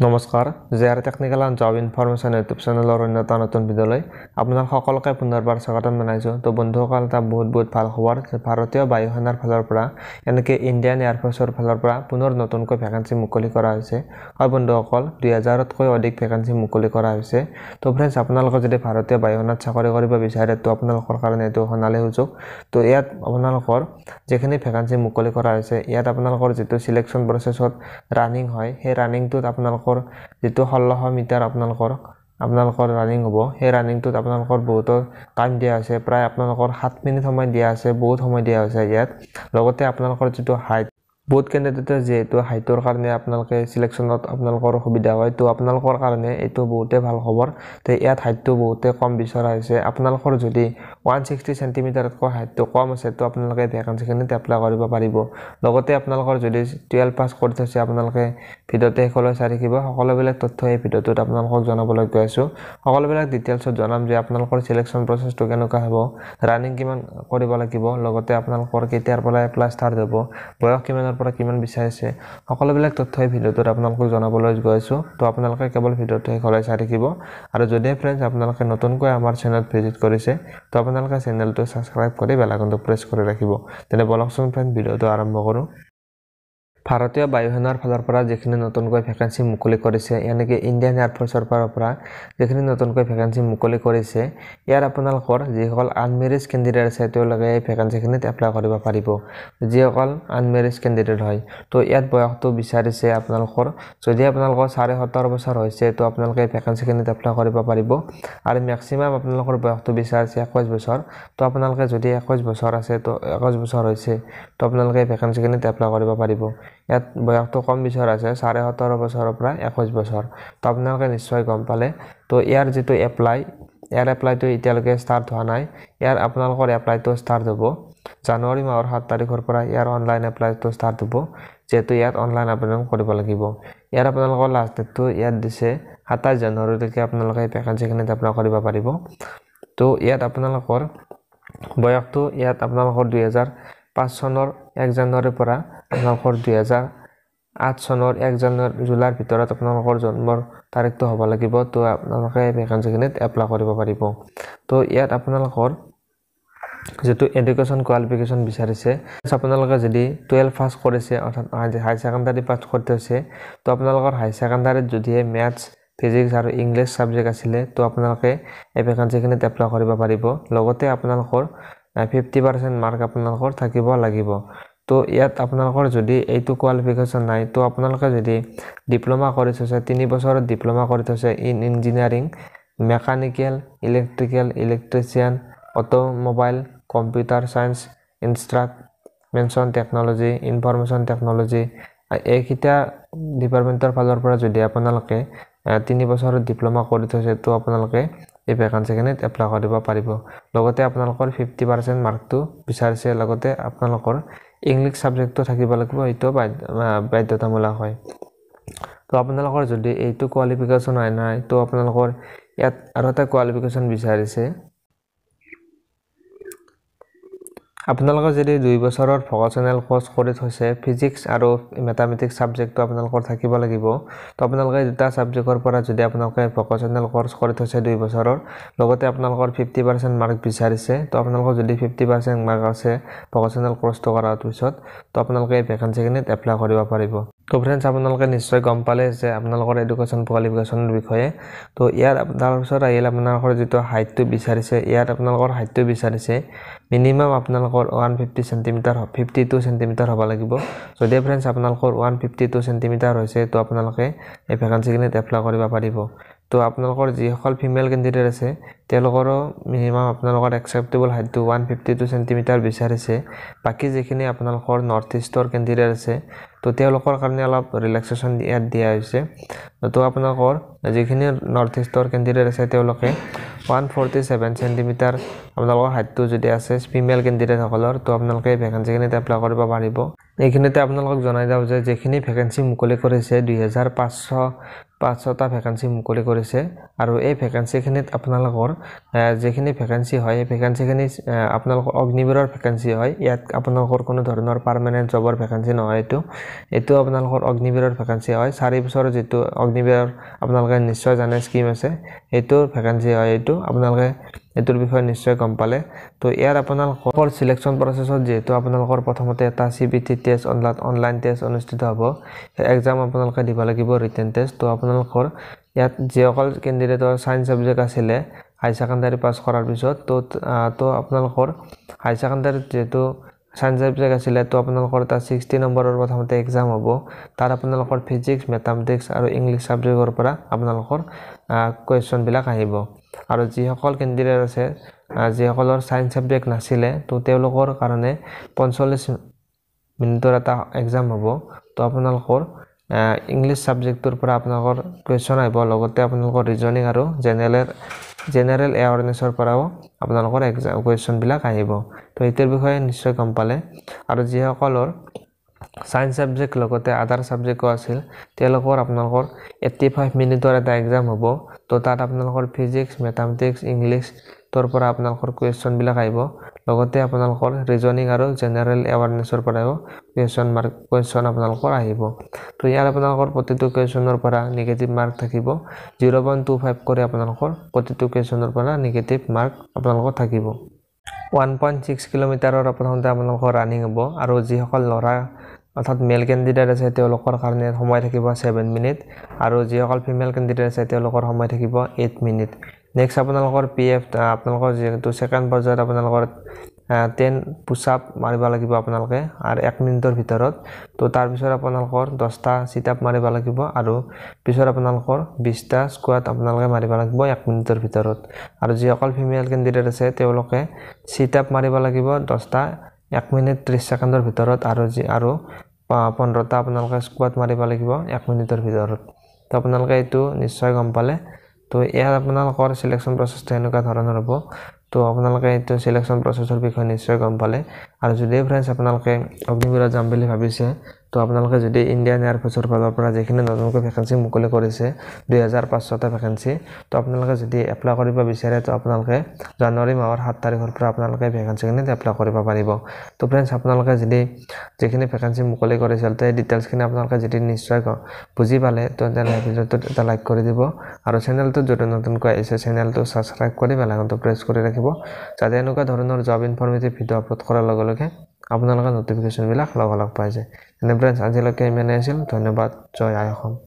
নমস্কাৰ JR technical and job information YouTube চেনেলৰ অন্যতম নতুন ভিডিঅ'লৈ আপোনাক সকলোকে পুনৰবাৰ স্বাগতম জনাইছোঁ। তো বন্ধুসকল, এটা বহুত ভাল খবৰ যে ভাৰতীয় বায়ু সেনাৰ ফালৰ পৰা এনেকৈ ইণ্ডিয়ান এয়াৰফ'ৰ্চৰ ফালৰ পৰা পুনৰ নতুনকৈ ভেকেঞ্চি মুকলি কৰা হৈছে। হয় বন্ধুসকল, 2000তকৈ অধিক ভেকেঞ্চি মুকলি কৰা হৈছে। তো ফ্ৰেণ্ডছ, আপোনালোকে যদি ভাৰতীয় বায়ু সেনাত চাকৰি কৰিব বিচাৰে তো আপোনালোকৰ কাৰণে এইটো সোণালী সুযোগ। তো ইয়াত আপোনালোকৰ যিখিনি ভেকেঞ্চি মুকলি কৰা হৈছে, ইয়াত আপোনালোকৰ যিটো চিলেকশ্যন প্ৰচেছত ৰানিং হয়, সেই ৰানিংটোত আপোনালোকৰ যেটো 1600 মিটাৰ আপোনালোকৰ ৰানিং হ'ব। সেই ৰানিংটোত আপোনালোকৰ বহুতো টাইম দিয়া আছে, প্ৰায় আপোনালোকৰ 7 মিনিট সময় দিয়া আছে, বহুত সময় দিয়া হৈছে ইয়াত। লগতে আপোনালোকৰ যেটো হাইট, বহুত কেণ্ডিডেটৰ যেহেতু হাইটৰ কাৰণে আপোনালোকে চিলেকশ্যনত আপোনালোকৰ সুবিধা হয়, তো আপোনালোকৰ কাৰণে এইটো বহুতে ভাল খবৰ। তো ইয়াত হাইটটো বহুতে কম বিচৰা হৈছে। আপোনালোকৰ যদি 160 সেন্টিমিটাৰতকৈ হাইটটো কম আছে তো আপোনালোকে ভেকেঞ্চিখিনিত এপ্লাই কৰিব পাৰিব। লগতে আপোনালোকৰ যদি 12 পাছ কৰি থৈছে আপোনালোকে ভিডিঅ'তে শেষলৈ চাই থাকিব। সকলোবিলাক তথ্য এই ভিডিঅ'টোত আপোনালোকক জনাবলৈ গৈ আছোঁ। সকলোবিলাক ডিটেইলছত জনাম যে আপোনালোকৰ চিলেকশ্যন প্ৰচেছটো কেনেকুৱা হ'ব, ৰানিং কিমান কৰিব লাগিব, লগতে আপোনালোকৰ কেতিয়াৰ পৰা এপ্লাই ষ্টাৰ্ট হ'ব, বয়স কিমানৰ পৰা কিমান বিচাৰিছে, সকলোবিলাক তথ্য এই ভিডিঅ'টোত আপোনালোকক জনাবলৈ গৈ আছোঁ। তো আপোনালোকে কেৱল ভিডিঅ'টো শেষলৈ চাই থাকিব। আৰু যদি ফ্ৰেণ্ডছ আপোনালোকে নতুনকৈ আমাৰ চেনেলত ভিজিট কৰিছে তো আপোনালোকে চেনেলটো ছাবস্ক্ৰাইব কৰি বেল আইকনটো প্ৰেছ কৰি ৰাখিব। তেনে বলকচোন ফ্ৰেণ্ড, ভিডিঅ'টো আৰম্ভ কৰোঁ। ভাৰতীয় বায়ু সেনাৰ ফালৰ পৰা যিখিনি নতুনকৈ ভেকেঞ্চি মুকলি কৰিছে, এনেকৈ ইণ্ডিয়ান এয়াৰফ'ৰ্চৰ ফালৰ পৰা যিখিনি নতুনকৈ ভেকেঞ্চি মুকলি কৰিছে, ইয়াৰ আপোনালোকৰ যিসকল আনমেৰিজ কেণ্ডিডেট আছে তেওঁলোকে এই ভেকেঞ্চিখিনিত এপ্লাই কৰিব পাৰিব। যিসকল আনমেৰিজ কেণ্ডিডেট হয়, তো ইয়াত বয়সটো বিচাৰিছে আপোনালোকৰ যদি আপোনালোকৰ 17.5 বছৰ হৈছে তো আপোনালোকে এই ভেকেঞ্চিখিনিত এপ্লাই কৰিব পাৰিব। আৰু মেক্সিমাম আপোনালোকৰ বয়সটো বিচাৰিছে 21 বছৰ। তো আপোনালোকে যদি 21 বছৰ আছে তো 21 বছৰ হৈছে তো আপোনালোকে এই ভেকেঞ্চিখিনিত এপ্লাই কৰিব পাৰিব। ইয়াত বয়সটো কম বিচৰা আছে, 17.5 বছৰৰ পৰা 21 বছৰ। তো আপোনালোকে নিশ্চয় গম পালে। তো ইয়াৰ যিটো এপ্লাইটো এতিয়ালৈকে ষ্টাৰ্ট হোৱা নাই। ইয়াৰ আপোনালোকৰ এপ্লাইটো ষ্টাৰ্ট হ'ব জানুৱাৰী মাহৰ 7 তাৰিখৰ পৰা। ইয়াৰ অনলাইন এপ্লাইটো ষ্টাৰ্ট হ'ব, যিহেতু ইয়াত অনলাইন আবেদন কৰিব লাগিব। ইয়াৰ আপোনালোকৰ লাষ্ট ডেটটো ইয়াত দিছে 27 জানুৱাৰীলৈকে আপোনালোকে এই ভেকেঞ্চিখিনিত এপ্লাই কৰিব পাৰিব। তো ইয়াত আপোনালোকৰ বয়সটো ইয়াত আপোনালোকৰ 2005 চনৰ 1 জানুৱাৰীৰ পৰা আপোনালোকৰ 2008 চনৰ 1 জুলাইৰ ভিতৰত আপোনালোকৰ জন্মৰ তাৰিখটো হ'ব লাগিব। তো আপোনালোকে এই ভেকেঞ্চিখিনিত এপ্লাই কৰিব পাৰিব। তো ইয়াত আপোনালোকৰ যেটো এডুকেশ্যন কোৱালিফিকেশ্যন বিচাৰিছে, আপোনালোকে যদি 12 পাছ কৰিছে অৰ্থাৎ হাই ছেকেণ্ডাৰী পাছ কৰি থৈছে তো আপোনালোকৰ হাই ছেকেণ্ডাৰীত যদিহে মেথছ, ফিজিক্স আৰু ইংলিছ ছাবজেক্ট আছিলে তো আপোনালোকে এই ভেকেঞ্চিখিনিত এপ্লাই কৰিব পাৰিব। লগতে আপোনালোকৰ 50% মাৰ্ক আপোনালোকৰ থাকিব লাগিব। তো ইয়াত আপোনালোকৰ যদি এইটো কোৱালিফিকেশ্যন নাই তো আপোনালোকে যদি ডিপ্ল'মা কৰি থৈছে, 3 বছৰত ডিপ্ল'মা কৰি থৈছে in engineering, mechanical, electrical, electrician, automobile, computer science, instrumentation technology, information technology, এইকেইটা ডিপাৰ্টমেণ্টৰ ফালৰ পৰা যদি আপোনালোকে 3 বছৰত ডিপ্ল'মা কৰি থৈছে তো আপোনালোকে এই ভেকেঞ্চিখিনিত এপ্লাই কৰিব পাৰিব। লগতে আপোনালোকৰ 50% মাৰ্কটো বিচাৰিছে। লগতে আপোনালোকৰ ইংলিছ ছাবজেক্টটো থাকিব লাগিব, এইটো বাধ্যতামূলক হয়। তো আপোনালোকৰ যদি এইটো কোৱালিফিকেশ্যন নাই তো আপোনালোকৰ ইয়াত আৰু এটা কোৱালিফিকেশ্যন বিচাৰিছে। আপোনালোকে যদি 2 বছৰৰ ভকেশ্যনেল কোৰ্চ কৰি থৈছে, ফিজিক্স আৰু মেথামেটিক্স ছাবজেক্টটো আপোনালোকৰ থাকিব লাগিব। তো আপোনালোকে দুটা ছাবজেক্টৰ পৰা যদি আপোনালোকে ভকেশ্যনেল কোৰ্চ কৰি থৈছে 2 বছৰৰ, লগতে আপোনালোকৰ 50% মাৰ্ক বিচাৰিছে, তো আপোনালোকৰ যদি 50% মাৰ্ক আছে ভকেশ্যনেল কোৰ্চটো কৰাৰ পিছত তো আপোনালোকে এই ভেকেঞ্চিখিনিত এপ্লাই কৰিব পাৰিব। তো ফ্ৰেণ্ডছ, আপোনালোকে নিশ্চয় গম পালে যে আপোনালোকৰ এডুকেশ্যন কোৱালিফিকেশ্যনৰ বিষয়ে। তো ইয়াৰ তাৰপিছত আহিলে আপোনালোকৰ যিটো হাইটটো বিচাৰিছে, ইয়াত আপোনালোকৰ হাইটটো বিচাৰিছে মিনিমাম আপোনালোকৰ 150 সেন্টিমিটাৰ 52 সেন্টিমিটাৰ হ'ব লাগিব। যদি ফ্ৰেণ্ডছ আপোনালোকৰ 152 সেন্টিমিটাৰ হৈছে তো আপোনালোকে এই ভেকেঞ্চিখিনিত এপ্লাই কৰিব পাৰিব। তো আপোনালোকৰ যিসকল ফিমেল কেণ্ডিডেট আছে তেওঁলোকৰো মিনিমাম আপোনালোকৰ একচেপ্টেবল হাইটটো 152 সেন্টিমিটাৰ বিচাৰিছে। বাকী যিখিনি আপোনালোকৰ নৰ্থ ইষ্টৰ কেণ্ডিডেট আছে তো তেওঁলোকৰ কাৰণে অলপ ৰিলেক্সেশ্যন ইয়াত দিয়া হৈছে। তো আপোনালোকৰ যিখিনি নৰ্থ ইষ্টৰ কেণ্ডিডেট আছে তেওঁলোকে 147 সেন্টিমিটাৰ আপোনালোকৰ হাইটটো যদি আছে ফিমেল কেণ্ডিডেটসকলৰ তো আপোনালোকে এই ভেকেঞ্চিখিনিত এপ্লাই কৰিব পাৰিব। এইখিনিতে আপোনালোকক জনাই দিওঁ যে যেখিনি ভেকেন্সি মুকলি কৰিছে 2500টা ভেকেন্সি মুকলি কৰিছে আৰু এই ভেকেন্সিখিনিত আপোনালোকৰ যেখিনি ভেকেন্সি হয় এই ভেকেন্সিখিনি আপোনালোকৰ অগ্নিবীৰৰ ভেকেন্সি হয় ইয়াত আপোনালোকৰ কোনো ধৰণৰ পাৰ্মানেণ্ট জবৰ ভেকেন্সি নহয় এইটো আপোনালোকৰ অগ্নিবীৰৰ ভেকেন্সি হয় 4 বছৰৰ যেটো অগ্নিবীৰৰ আপোনালোকে নিশ্চয় জানে স্কিম আছে এইটো ভেকেন্সি হয় এইটো আপোনালোকে এটোৰ বিষয়ে নিশ্চয় গম পালে তো ইয়াৰ আপোনালোকৰ সিলেকশন প্ৰসেছত যেটো আপোনালোকৰ প্ৰথমতে এটা সিবিটি টেষ্ট অনলাইন টেষ্ট অনুষ্ঠিত হ'ব এক্সাম আপোনালোকে দিব লাগিব ৰিটেন টেষ্ট তো আপোনালোকৰ ইয়াত যে অকল ক্যান্ডিডেটৰ সায়েন্স সাবজেক্ট আছিল হাই সেকেন্ডাৰী পাস কৰাৰ পিছত তো আপোনালোকৰ হাই সেকেন্ডাৰী যেটো সায়েন্স সাবজেক্ট আছিল তো আপোনালোকৰ তা 60 নম্বৰৰ প্ৰথমতে এক্সাম হ'ব তাৰ আপোনালোকৰ ফিজিক্স ম্যাথমেটিক্স আৰু ইংলিশ সাবজেক্টৰ পৰা আপোনালোকৰ কোৱেশ্চন বিলাক আহিব আৰু যি সকল ক্যান্ডিডেট আছে যি সকলৰ সায়েন্স সাবজেক্ট নাছিল তো তেওঁলোকৰ কাৰণে 45 মিনিটৰ এটা এক্সাম হ'ব তো আপোনালোকৰ ইংলিশ সাবজেক্টৰ পৰা আপোনালোকৰ কোৱেশ্চন আহিব লগতে আপোনালোকৰ ৰিজনিং আৰু জেনাৰেল এৱাৰনেছৰ পৰাও আপোনালোকৰ এক্সাম কোৱেশ্চন বিলাক আহিব তো এতিয়াৰ বিষয়ে নিশ্চয় গম পালে আৰু যি সকলৰ সায়েন্স সাবজেক্ট লগতে আদাৰ সাবজেক্টও আছিল তেওঁলোকৰ আপোনালোকৰ 85 মিনিটৰ এটা এক্সাম হ'ব তো তাত আপোনালোকৰ ফিজিক্স ম্যাথমেটিক্স ইংলিশ তোৰ পৰা আপোনালোকৰ কোৱেশ্চন বিলাক আহিব লগতে আপোনালোকৰ ৰিজনিং আৰু জেনাৰেল এৱাৰনেছৰ পৰাও কোৱেশ্চন আপোনালোকৰ আহিব তো ইয়াৰ আপোনালোকৰ প্ৰতিটো কোৱেশ্চনৰ পৰা নেগেটিভ মাৰ্ক থাকিব 0.25 কৰি আপোনালোকৰ প্ৰতিটো কোৱেশ্চনৰ পৰা নেগেটিভ মাৰ্ক আপোনালোকৰ থাকিব 1.6 কিলোমিটাৰৰ আপোনালোকৰ ৰানিং হ'ব আৰু যি সকল লৰা অৰ্থাৎ মেল ক্যান্ডিডেট আছে তেওঁলোকৰ কাৰণে সময় থাকিব 7 মিনিট আৰু যি সকল ফিমেল ক্যান্ডিডেট আছে তেওঁলোকৰ সময় থাকিব 8 মিনিট নেক্সট আপোনালোকৰ পিএফ আপোনালোকৰ যেটো সেকেন্ড পৰ্যায়ত আপোনালোকৰ 10 পুশ আপ মাৰিব লাগিব আপোনালোকে আৰু 1 মিনিটৰ ভিতৰত তো তাৰ পিছত আপোনালোকৰ 10টা সিট আপ মাৰিব লাগিব আৰু পিছত আপোনালোকৰ 20টা স্কোৱাট আপোনালোকে মাৰিব লাগিব 1 মিনিটৰ ভিতৰত আৰু যি সকল ফিমেল ক্যান্ডিডেট আছে তেওঁলোকে সিট আপ মাৰিব লাগিব 10টা 1 মিনিট 30 সেকেন্ডৰ ভিতৰত আৰু 15টা আপোনালোকে স্কোৱাট মাৰিব লাগিব 1 মিনিটৰ ভিতৰত তো আপোনালোকে এটো নিশ্চয় গম পালে তো ইয়াৰ আপোনালোকৰ সিলেকশন প্ৰসেসটো এনেকুৱা ধৰণৰ হ'ব তো আপোনালোকে এটো সিলেকশন প্ৰসেসৰ বিষয়ে নিশ্চয় গম পালে আৰু যদি फ्रेंड्स আপোনালোকে অগ্নিবীৰত যাম বুলি ভাবিছে তো আপোনালোকে যদি ইন্ডিয়ান এয়াৰ ফোৰ্সৰ ফালৰ পৰা যেখিনি নতুনকৈ ভেকেন্সি মুকলি কৰিছে 2500টা ভেকেন্সি তো আপোনালোকে যদি এপ্লাই কৰিব বিচাৰে তো আপোনালোকে জানুৱাৰী মাহৰ 7 তাৰিখৰ পৰা আপোনালোকে ভেকেন্সিখিনি এপ্লাই কৰিব পাৰিব তো फ्रेंड्स আপোনালোকে যদি যেখিনি ভেকেন্সি মুকলি কৰিছিল তে ডিটেইলছখিনি আপোনালোকে যদি নিশ্চয় বুজি পালে তো তেনে ভিডিওটো এটা লাইক কৰি দিব আৰু চেনেলটো যদি নতুনকৈ আহিছে চেনেলটো সাবস্ক্ৰাইব কৰি বেল আইকনটো প্ৰেছ কৰি ৰাখিব যাতে এনেকুৱা ধৰণৰ জব ইনফৰমেটিভ ভিডিও আপলোড কৰাৰ লগে লগে আপোনালোকৰ নটিফিকেশন বিলাক লগ পাই যায় এনে फ्रेंड्स আজিলৈকে ইমানে আছিল ধন্যবাদ জয় আই অসম